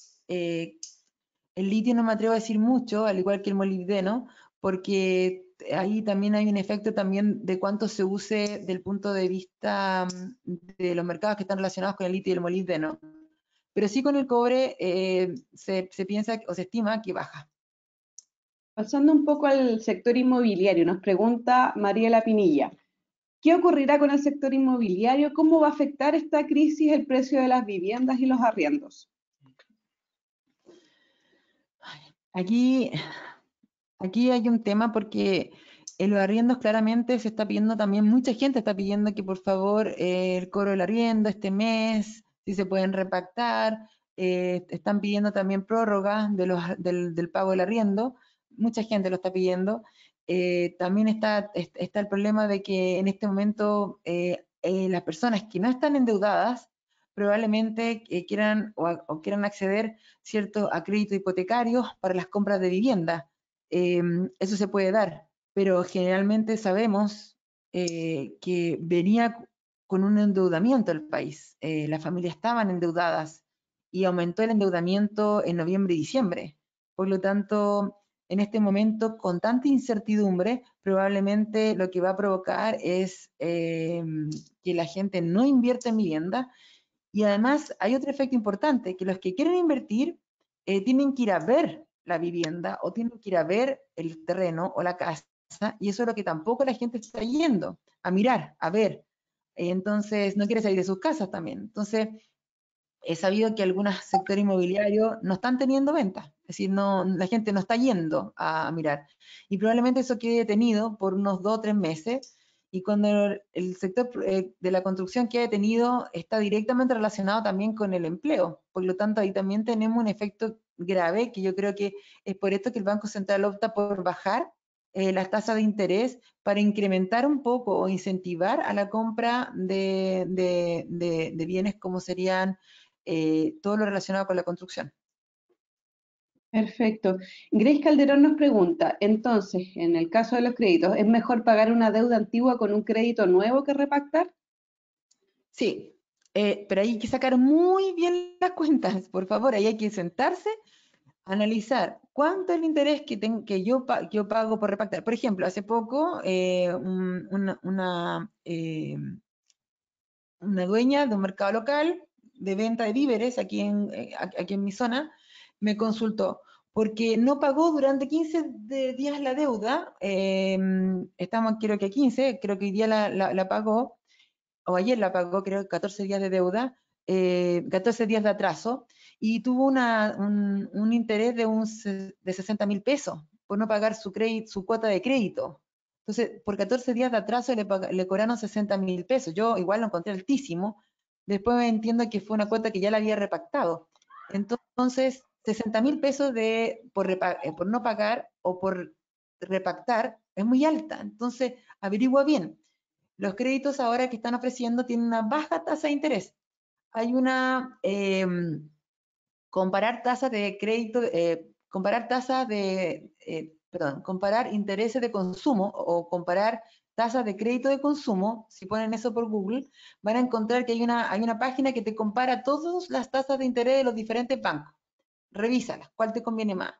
El litio no me atrevo a decir mucho, al igual que el molibdeno, porque ahí también hay un efecto también de cuánto se use del punto de vista de los mercados que están relacionados con el litio y el molibdeno. Pero sí con el cobre se piensa o se estima que baja. Pasando un poco al sector inmobiliario, nos pregunta Mariela Pinilla, ¿qué ocurrirá con el sector inmobiliario? ¿Cómo va a afectar esta crisis el precio de las viviendas y los arriendos? Aquí, aquí hay un tema porque en los arriendos claramente se está pidiendo también, mucha gente está pidiendo que por favor el cobro del arriendo este mes, si se pueden repactar, están pidiendo también prórrogas del pago del arriendo, mucha gente lo está pidiendo. También está el problema de que en este momento las personas que no están endeudadas probablemente quieran o quieran acceder, ¿cierto?, a créditos hipotecarios para las compras de vivienda. Eso se puede dar, pero generalmente sabemos que venía con un endeudamiento el país. Las familias estaban endeudadas y aumentó el endeudamiento en noviembre y diciembre. Por lo tanto, en este momento, con tanta incertidumbre, probablemente lo que va a provocar es que la gente no invierta en vivienda. Y además hay otro efecto importante, que los que quieren invertir tienen que ir a ver la vivienda o tienen que ir a ver el terreno o la casa, y eso es lo que tampoco la gente está yendo, a mirar, a ver. Entonces, no quiere salir de sus casas también. Entonces, he sabido que algunos sectores inmobiliarios no están teniendo ventas, es decir, no, la gente no está yendo a mirar. Y probablemente eso quede detenido por unos 2 o 3 meses, Y cuando el sector de la construcción que ha detenido está directamente relacionado también con el empleo. Por lo tanto, ahí también tenemos un efecto grave, que yo creo que es por esto que el Banco Central opta por bajar las tasas de interés para incrementar un poco o incentivar a la compra de bienes como serían todo lo relacionado con la construcción. Perfecto. Grace Calderón nos pregunta, entonces, en el caso de los créditos, ¿es mejor pagar una deuda antigua con un crédito nuevo que repactar? Sí, pero hay que sacar muy bien las cuentas, por favor, ahí hay que sentarse, analizar cuánto es el interés que yo pago por repactar. Por ejemplo, hace poco una dueña de un mercado local de venta de víveres aquí en mi zona me consultó porque no pagó durante 15 días la deuda, estamos creo que a 15, creo que hoy día la pagó, o ayer la pagó, creo, 14 días de deuda, 14 días de atraso, y tuvo un interés de 60.000 pesos por no pagar su cuota de crédito. Entonces, por 14 días de atraso le cobraron 60.000 pesos. Yo igual lo encontré altísimo. Después entiendo que fue una cuota que ya la había repactado. Entonces, 60.000 pesos por no pagar o por repactar es muy alta. Entonces, averigua bien. Los créditos ahora que están ofreciendo tienen una baja tasa de interés. Hay comparar tasas de crédito, comparar intereses de consumo o comparar tasas de crédito de consumo, si ponen eso por Google, van a encontrar que hay una página que te compara todas las tasas de interés de los diferentes bancos. Revísalas, cuál te conviene más.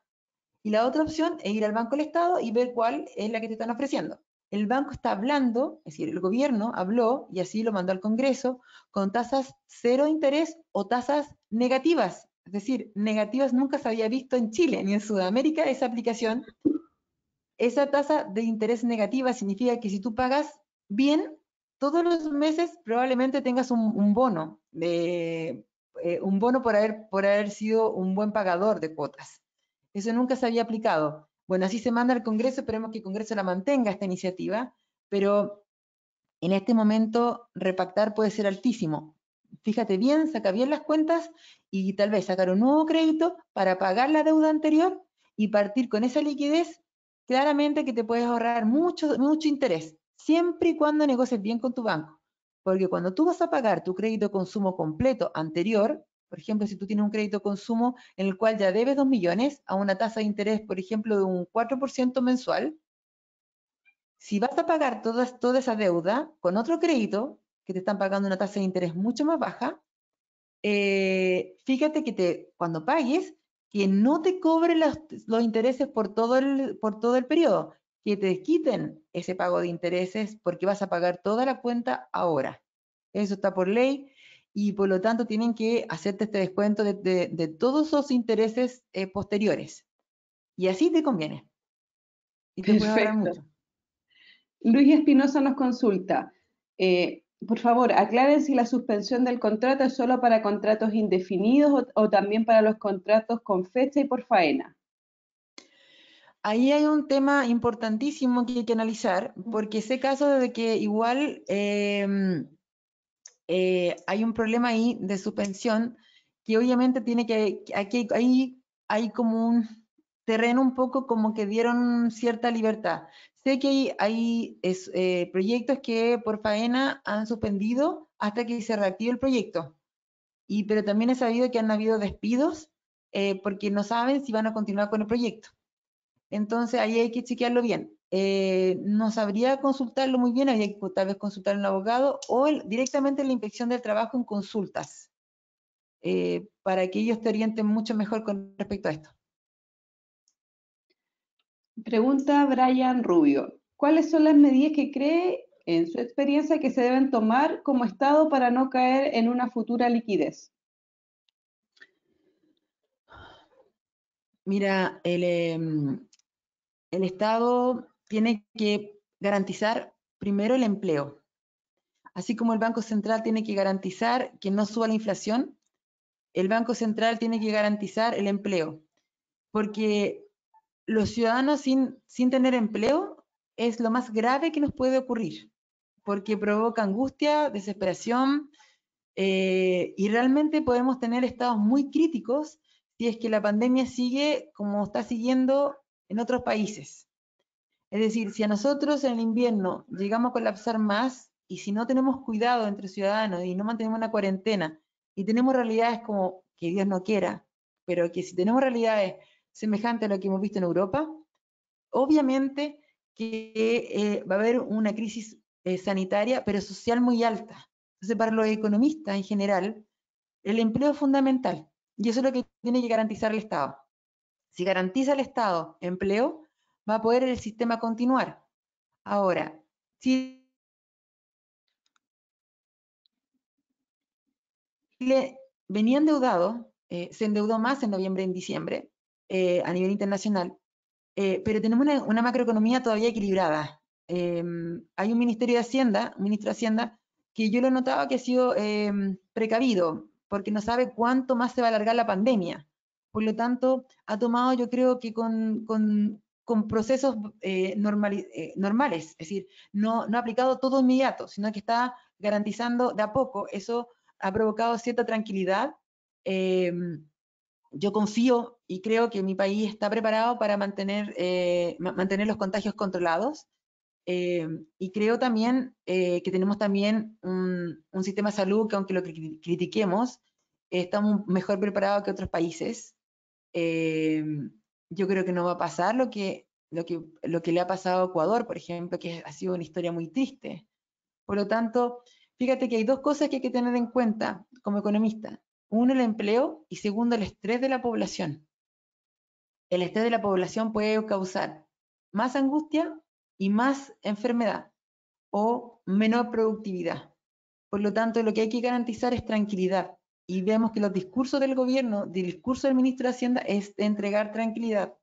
Y la otra opción es ir al Banco del Estado y ver cuál es la que te están ofreciendo. El banco está hablando, es decir, el gobierno habló y así lo mandó al Congreso con tasas cero de interés o tasas negativas. Es decir, negativas nunca se había visto en Chile ni en Sudamérica esa aplicación. Esa tasa de interés negativa significa que si tú pagas bien, todos los meses probablemente tengas un bono, un bono por haber sido un buen pagador de cuotas. Eso nunca se había aplicado. Bueno, así se manda al Congreso, esperemos que el Congreso la mantenga esta iniciativa, pero en este momento repactar puede ser altísimo. Fíjate bien, saca bien las cuentas y tal vez sacar un nuevo crédito para pagar la deuda anterior y partir con esa liquidez, claramente que te puedes ahorrar mucho, mucho interés, siempre y cuando negocies bien con tu banco. Porque cuando tú vas a pagar tu crédito de consumo completo anterior, por ejemplo, si tú tienes un crédito de consumo en el cual ya debes 2 millones a una tasa de interés, por ejemplo, de un 4% mensual, si vas a pagar toda esa deuda con otro crédito, que te están pagando una tasa de interés mucho más baja, fíjate que cuando pagues, que no te cobren los intereses por todo el periodo, que te quiten ese pago de intereses porque vas a pagar toda la cuenta ahora. Eso está por ley y por lo tanto tienen que hacerte este descuento de todos esos intereses posteriores. Y así te conviene y te puedes ahorrar Perfecto. mucho. Luis Espinosa nos consulta, por favor, aclaren si la suspensión del contrato es solo para contratos indefinidos o también para los contratos con fecha y por faena. Ahí hay un tema importantísimo que hay que analizar, porque ese caso de que igual hay un problema ahí de suspensión que obviamente tiene hay como un terreno un poco como que dieron cierta libertad. Sé que hay proyectos que por faena han suspendido hasta que se reactive el proyecto, pero también he sabido que han habido despidos porque no saben si van a continuar con el proyecto. Entonces ahí hay que chequearlo bien. No sabría consultarlo muy bien, habría que tal vez consultar a un abogado o directamente la inspección del trabajo en consultas, para que ellos te orienten mucho mejor con respecto a esto. Pregunta Brian Rubio, ¿cuáles son las medidas que cree, en su experiencia, que se deben tomar como Estado para no caer en una futura liquidez? Mira, el Estado tiene que garantizar primero el empleo, así como el Banco Central tiene que garantizar que no suba la inflación, el Banco Central tiene que garantizar el empleo, porque los ciudadanos sin tener empleo es lo más grave que nos puede ocurrir. porque provoca angustia, desesperación, y realmente podemos tener estados muy críticos si es que la pandemia sigue como está siguiendo en otros países. Es decir, si a nosotros en el invierno llegamos a colapsar más y si no tenemos cuidado entre ciudadanos y no mantenemos una cuarentena y tenemos realidades como que Dios no quiera, pero que si tenemos realidades semejantes a lo que hemos visto en Europa, obviamente que va a haber una crisis sanitaria, pero social muy alta. Entonces, para los economistas en general, el empleo es fundamental y eso es lo que tiene que garantizar el Estado. Si garantiza el Estado empleo, va a poder el sistema continuar. Ahora, Chile venía endeudado, se endeudó más en noviembre y en diciembre a nivel internacional, pero tenemos una macroeconomía todavía equilibrada. Hay un Ministerio de Hacienda, un ministro de Hacienda, que yo lo he notado que ha sido precavido, porque no sabe cuánto más se va a alargar la pandemia. Por lo tanto, ha tomado, yo creo que con procesos normales, es decir, no ha aplicado todo inmediato, sino que está garantizando de a poco. Eso ha provocado cierta tranquilidad. Eh, yo confío y creo que mi país está preparado para mantener los contagios controlados. Y creo también que tenemos también un sistema de salud que aunque lo critiquemos, estamos mejor preparados que otros países. Eh, yo creo que no va a pasar lo que le ha pasado a Ecuador, por ejemplo, que ha sido una historia muy triste. Por lo tanto, fíjate que hay dos cosas que hay que tener en cuenta como economista. Uno, el empleo y segundo, el estrés de la población. El estrés de la población puede causar más angustia y más enfermedad o menor productividad. Por lo tanto, lo que hay que garantizar es tranquilidad. Y vemos que los discursos del gobierno, del discurso del ministro de Hacienda es de entregar tranquilidad.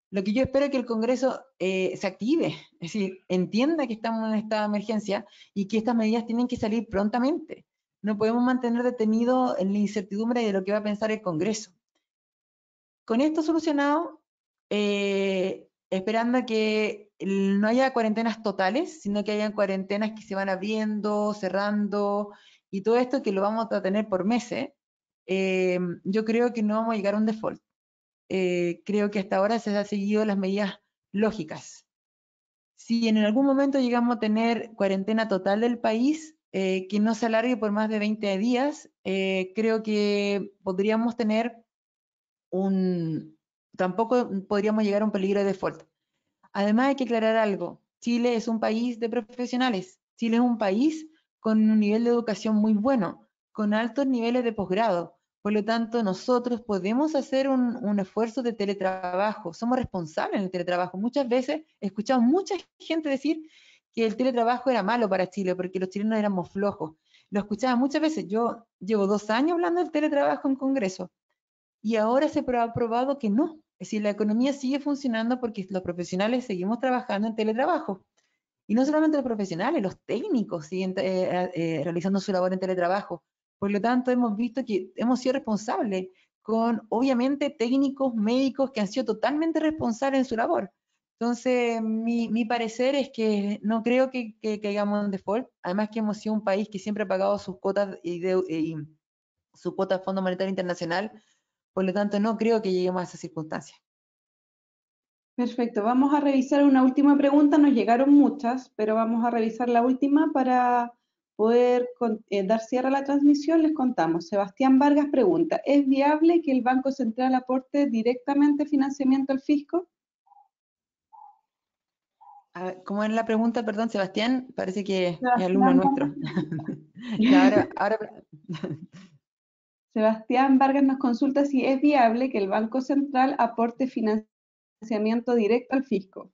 Lo que yo espero es que el Congreso se active, es decir, entienda que estamos en un estado de emergencia y que estas medidas tienen que salir prontamente. No podemos mantener detenido en la incertidumbre de lo que va a pensar el Congreso. Con esto solucionado, esperando que no haya cuarentenas totales, sino que hayan cuarentenas que se van abriendo, cerrando, y todo esto que lo vamos a tener por meses, yo creo que no vamos a llegar a un default. Creo que hasta ahora se han seguido las medidas lógicas. Si en algún momento llegamos a tener cuarentena total del país, que no se alargue por más de 20 días, creo que podríamos tener tampoco podríamos llegar a un peligro de default. Además hay que aclarar algo, Chile es un país de profesionales, Chile es un país con un nivel de educación muy bueno, con altos niveles de posgrado, por lo tanto nosotros podemos hacer un esfuerzo de teletrabajo, somos responsables en el teletrabajo. Muchas veces he escuchado mucha gente decir que el teletrabajo era malo para Chile porque los chilenos éramos flojos. Lo escuchaba muchas veces, yo llevo 2 años hablando del teletrabajo en Congreso y ahora se ha probado que no. Es decir, la economía sigue funcionando porque los profesionales seguimos trabajando en teletrabajo. Y no solamente los profesionales, los técnicos siguen realizando su labor en teletrabajo. Por lo tanto, hemos visto que hemos sido responsables con, obviamente, técnicos, médicos que han sido totalmente responsables en su labor. Entonces, mi parecer es que no creo que caigamos en default. Además que hemos sido un país que siempre ha pagado sus cuotas y su cuota de Fondo Monetario Internacional. Por lo tanto, no creo que lleguemos a esa circunstancia. Perfecto, vamos a revisar una última pregunta. Nos llegaron muchas, pero vamos a revisar la última para poder dar cierre a la transmisión. Les contamos. Sebastián Vargas pregunta, ¿es viable que el Banco Central aporte directamente financiamiento al fisco? ¿Cómo era la pregunta? Perdón, Sebastián, parece que es alumno Sebastián nuestro. Vargas, Ya, ahora, Sebastián Vargas nos consulta si es viable que el Banco Central aporte financiamiento directo al fisco.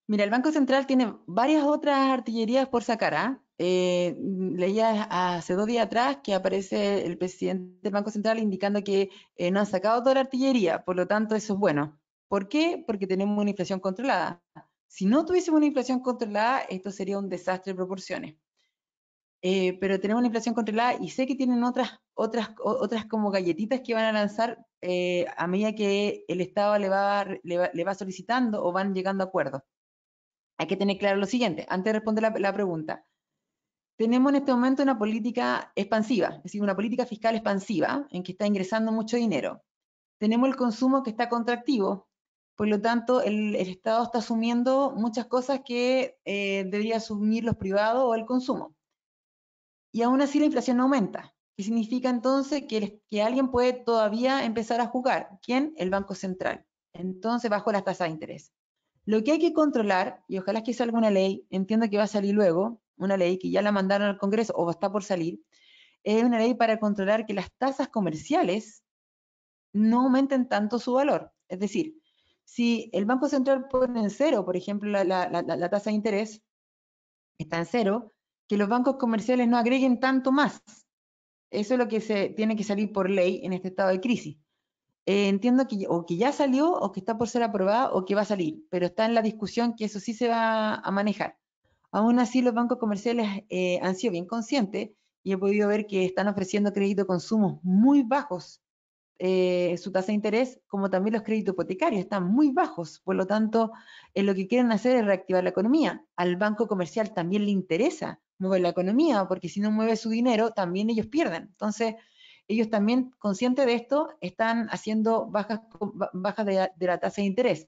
mira, el Banco Central tiene varias otras artillerías por sacar, ¿ah? Leía hace 2 días atrás que aparece el presidente del Banco Central indicando que no han sacado toda la artillería, por lo tanto eso es bueno. ¿Por qué? Porque tenemos una inflación controlada. Si no tuviésemos una inflación controlada, esto sería un desastre de proporciones. Pero tenemos una inflación controlada y sé que tienen otras como galletitas que van a lanzar a medida que el Estado le va solicitando o van llegando a acuerdos. hay que tener claro lo siguiente, antes de responder la pregunta. Tenemos en este momento una política expansiva, es decir, una política fiscal expansiva en que está ingresando mucho dinero. Tenemos el consumo que está contractivo, por lo tanto el Estado está asumiendo muchas cosas que debería asumir los privados o el consumo. Y aún así la inflación no aumenta. ¿Qué significa entonces? Que alguien puede todavía empezar a jugar. ¿Quién? El Banco Central. Entonces bajo las tasas de interés. Lo que hay que controlar, y ojalá que salga una ley, entiendo que va a salir luego, una ley que ya la mandaron al Congreso o está por salir, es una ley para controlar que las tasas comerciales no aumenten tanto su valor. Es decir, si el Banco Central pone en cero, por ejemplo, la tasa de interés está en cero, que los bancos comerciales no agreguen tanto más. Eso es lo que se tiene que salir por ley en este estado de crisis. Entiendo que o que ya salió, o que está por ser aprobada, o que va a salir, pero está en la discusión que eso sí se va a manejar. Aún así, los bancos comerciales han sido bien conscientes y he podido ver que están ofreciendo créditos de consumo muy bajos, su tasa de interés, como también los créditos hipotecarios están muy bajos. Por lo tanto, lo que quieren hacer es reactivar la economía. Al banco comercial también le interesa mover la economía, porque si no mueve su dinero, también ellos pierden. Entonces, ellos también, conscientes de esto, están haciendo bajas de la tasa de interés.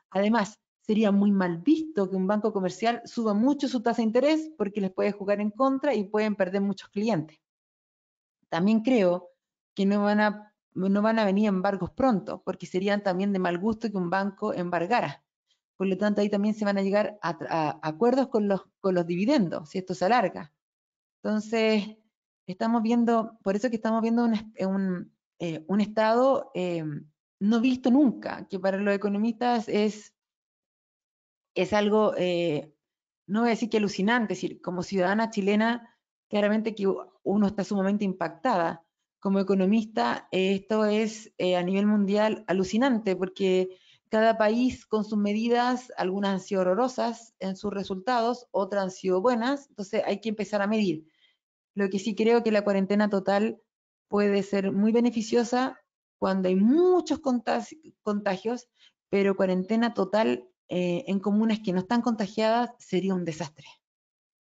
Además, sería muy mal visto que un banco comercial suba mucho su tasa de interés porque les puede jugar en contra y pueden perder muchos clientes. También creo que no van a venir embargos pronto, porque serían también de mal gusto que un banco embargara. Por lo tanto, ahí también se van a llegar a acuerdos con los dividendos, si esto se alarga. Entonces, estamos viendo, por eso que estamos viendo un estado no visto nunca, que para los economistas es algo, no voy a decir que alucinante, es decir, como ciudadana chilena, claramente que uno está sumamente impactada. Como economista, esto es a nivel mundial alucinante, porque cada país con sus medidas, algunas han sido horrorosas en sus resultados, otras han sido buenas, entonces hay que empezar a medir. Lo que sí creo que la cuarentena total puede ser muy beneficiosa cuando hay muchos contagios, pero cuarentena total en comunas que no están contagiadas sería un desastre.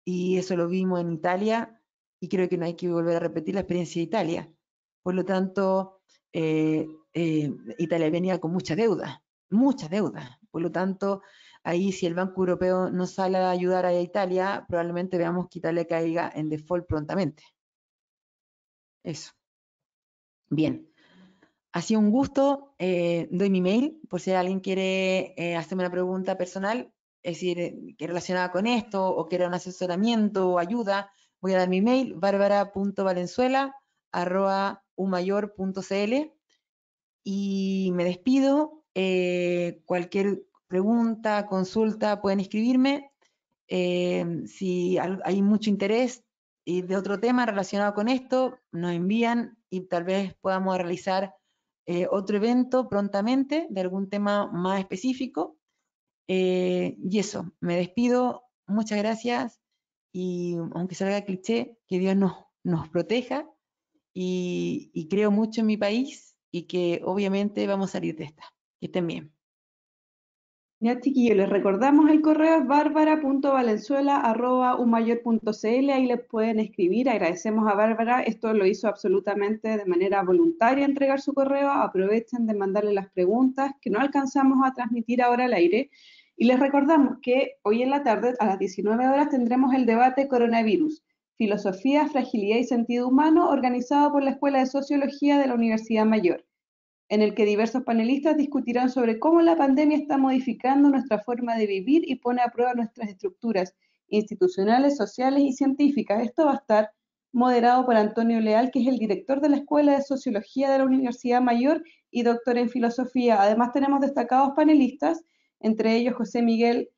Y eso lo vimos en Italia y creo que no hay que volver a repetir la experiencia de Italia. Por lo tanto, Italia venía con mucha deuda, mucha deuda. Por lo tanto, ahí si el Banco Europeo no sale a ayudar a Italia, probablemente veamos que Italia caiga en default prontamente. Eso. Bien. Ha sido un gusto. Doy mi mail por si alguien quiere hacerme una pregunta personal, es decir, que relacionada con esto o quiere un asesoramiento o ayuda. Voy a dar mi mail, barbara.valenzuela@umayor.cl y me despido. Cualquier pregunta, consulta, pueden escribirme. Si hay mucho interés y de otro tema relacionado con esto, nos envían y tal vez podamos realizar otro evento prontamente de algún tema más específico. Y eso, me despido, muchas gracias y aunque salga cliché, que Dios nos proteja y creo mucho en mi país y que obviamente vamos a salir de esta. Que estén bien. Ya, chiquillos, les recordamos el correo es barbara.valenzuela@umayor.cl, ahí les pueden escribir. Agradecemos a Bárbara, esto lo hizo absolutamente de manera voluntaria entregar su correo. Aprovechen de mandarle las preguntas que no alcanzamos a transmitir ahora al aire. Y les recordamos que hoy en la tarde, a las 19 horas, tendremos el debate Coronavirus, Filosofía, Fragilidad y Sentido Humano, organizado por la Escuela de Sociología de la Universidad Mayor, en el que diversos panelistas discutirán sobre cómo la pandemia está modificando nuestra forma de vivir y pone a prueba nuestras estructuras institucionales, sociales y científicas. Esto va a estar moderado por Antonio Leal, que es el director de la Escuela de Sociología de la Universidad Mayor y doctor en Filosofía. Además tenemos destacados panelistas, entre ellos José Miguel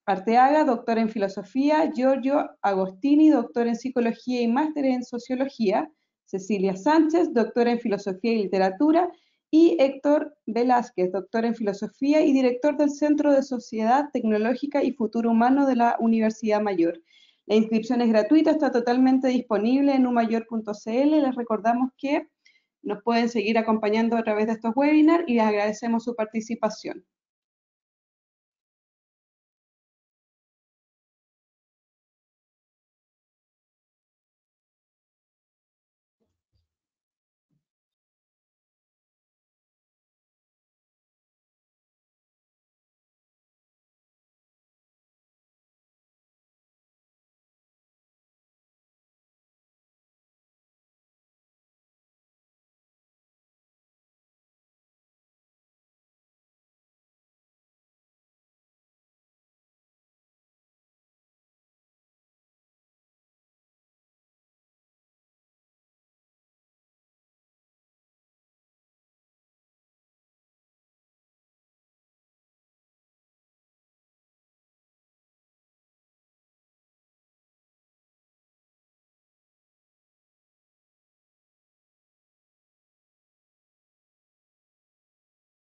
Arteaga, doctor en Filosofía, Giorgio Agostini, doctor en Psicología y máster en Sociología, Cecilia Sánchez, doctora en Filosofía y Literatura, y Héctor Velázquez, doctor en Filosofía y director del Centro de Sociedad Tecnológica y Futuro Humano de la Universidad Mayor. La inscripción es gratuita, está totalmente disponible en umayor.cl. Les recordamos que nos pueden seguir acompañando a través de estos webinars y les agradecemos su participación.